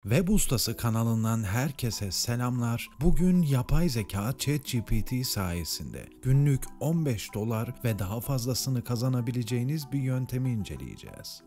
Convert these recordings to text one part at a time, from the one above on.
Web Ustası kanalından herkese selamlar. Bugün yapay zeka ChatGPT sayesinde günlük $15 ve daha fazlasını kazanabileceğiniz bir yöntemi inceleyeceğiz.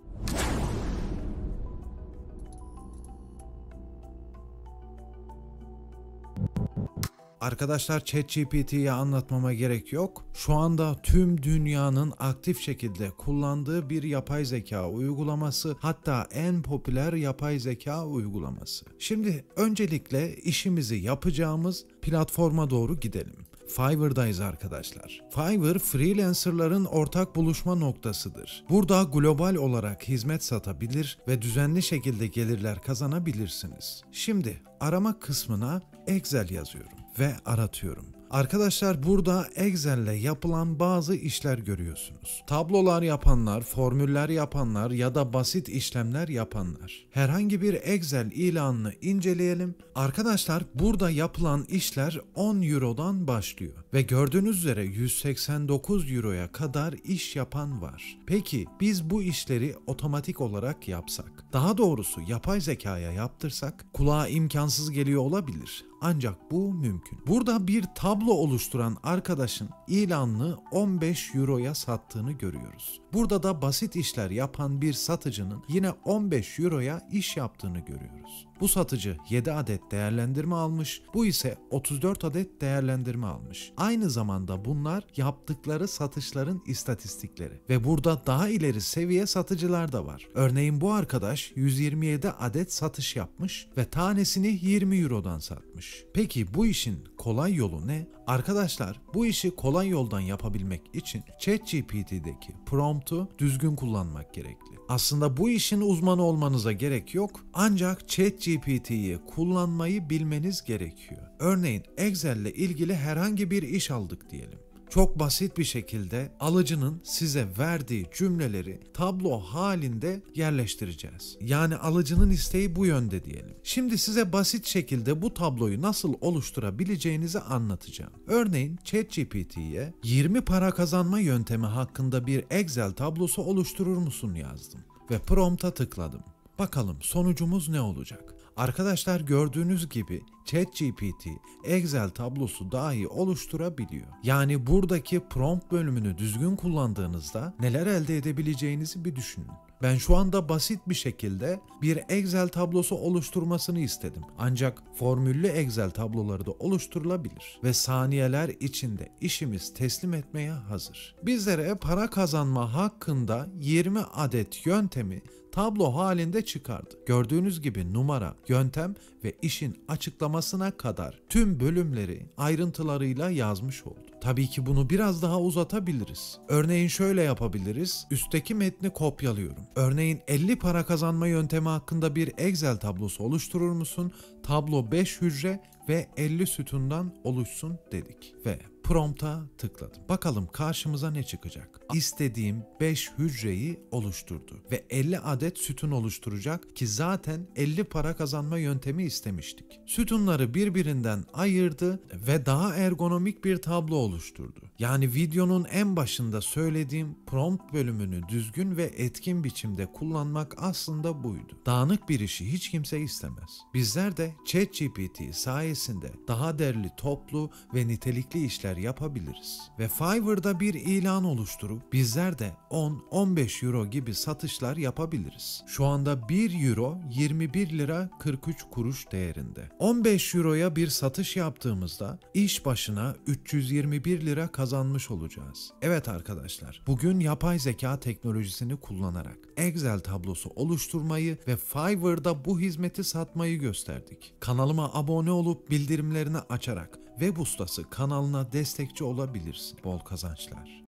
Arkadaşlar, ChatGPT'yi anlatmama gerek yok. Şu anda tüm dünyanın aktif şekilde kullandığı bir yapay zeka uygulaması, hatta en popüler yapay zeka uygulaması. Şimdi öncelikle işimizi yapacağımız platforma doğru gidelim. Fiverr'dayız arkadaşlar. Fiverr, freelancerların ortak buluşma noktasıdır. Burada global olarak hizmet satabilir ve düzenli şekilde gelirler kazanabilirsiniz. Şimdi arama kısmına Excel yazıyorum ve aratıyorum. Arkadaşlar, burada Excel'le yapılan bazı işler görüyorsunuz. Tablolar yapanlar, formüller yapanlar ya da basit işlemler yapanlar. Herhangi bir Excel ilanını inceleyelim. Arkadaşlar, burada yapılan işler 10 Euro'dan başlıyor ve gördüğünüz üzere 189 Euro'ya kadar iş yapan var. Peki biz bu işleri otomatik olarak yapsak, daha doğrusu yapay zekaya yaptırsak, kulağa imkansız geliyor olabilir. Ancak bu mümkün. Burada bir tablo oluşturan arkadaşın ilanını 15 Euro'ya sattığını görüyoruz. Burada da basit işler yapan bir satıcının yine 15 Euro'ya iş yaptığını görüyoruz. Bu satıcı 7 adet değerlendirme almış, bu ise 34 adet değerlendirme almış. Aynı zamanda bunlar yaptıkları satışların istatistikleri ve burada daha ileri seviye satıcılar da var. Örneğin bu arkadaş 127 adet satış yapmış ve tanesini 20 Euro'dan satmış. Peki bu işin kolay yolu ne? Arkadaşlar, bu işi kolay yoldan yapabilmek için ChatGPT'deki prompt'u düzgün kullanmak gerekli. Aslında bu işin uzmanı olmanıza gerek yok, ancak ChatGPT'yi kullanmayı bilmeniz gerekiyor. Örneğin Excel'le ilgili herhangi bir iş aldık diyelim. Çok basit bir şekilde alıcının size verdiği cümleleri tablo halinde yerleştireceğiz. Yani alıcının isteği bu yönde diyelim. Şimdi size basit şekilde bu tabloyu nasıl oluşturabileceğinizi anlatacağım. Örneğin ChatGPT'ye 20 para kazanma yöntemi hakkında bir Excel tablosu oluşturur musun yazdım ve prompt'a tıkladım. Bakalım sonucumuz ne olacak? Arkadaşlar, gördüğünüz gibi ChatGPT Excel tablosu dahi oluşturabiliyor. Yani buradaki prompt bölümünü düzgün kullandığınızda neler elde edebileceğinizi bir düşünün. Ben şu anda basit bir şekilde bir Excel tablosu oluşturmasını istedim. Ancak formüllü Excel tabloları da oluşturulabilir ve saniyeler içinde işimiz teslim etmeye hazır. Bizlere para kazanma hakkında 20 adet yöntemi tablo halinde çıkardı. Gördüğünüz gibi numara, yöntem ve işin açıklamasına kadar tüm bölümleri ayrıntılarıyla yazmış oldu. Tabii ki bunu biraz daha uzatabiliriz. Örneğin şöyle yapabiliriz. Üstteki metni kopyalıyorum. Örneğin 50 para kazanma yöntemi hakkında bir Excel tablosu oluşturur musun? Tablo 5 hücre ve 50 sütundan oluşsun dedik ve prompt'a tıkladım. Bakalım karşımıza ne çıkacak? İstediğim 5 hücreyi oluşturdu ve 50 adet sütun oluşturacak ki zaten 50 para kazanma yöntemi istemiştik. Sütunları birbirinden ayırdı ve daha ergonomik bir tablo oluşturdu. Yani videonun en başında söylediğim prompt bölümünü düzgün ve etkin biçimde kullanmak aslında buydu. Dağınık bir işi hiç kimse istemez. Bizler de ChatGPT sayesinde daha derli, toplu ve nitelikli işler yapabiliriz. Ve Fiverr'da bir ilan oluşturup bizler de 10-15 euro gibi satışlar yapabiliriz. Şu anda 1 euro 21 lira 43 kuruş değerinde. 15 euroya bir satış yaptığımızda iş başına 321 lira kazanmış olacağız. Evet arkadaşlar, bugün yapay zeka teknolojisini kullanarak Excel tablosu oluşturmayı ve Fiverr'da bu hizmeti satmayı gösterdik. Kanalıma abone olup bildirimlerini açarak Web Ustası kanalına destekçi olabilirsin. Bol kazançlar.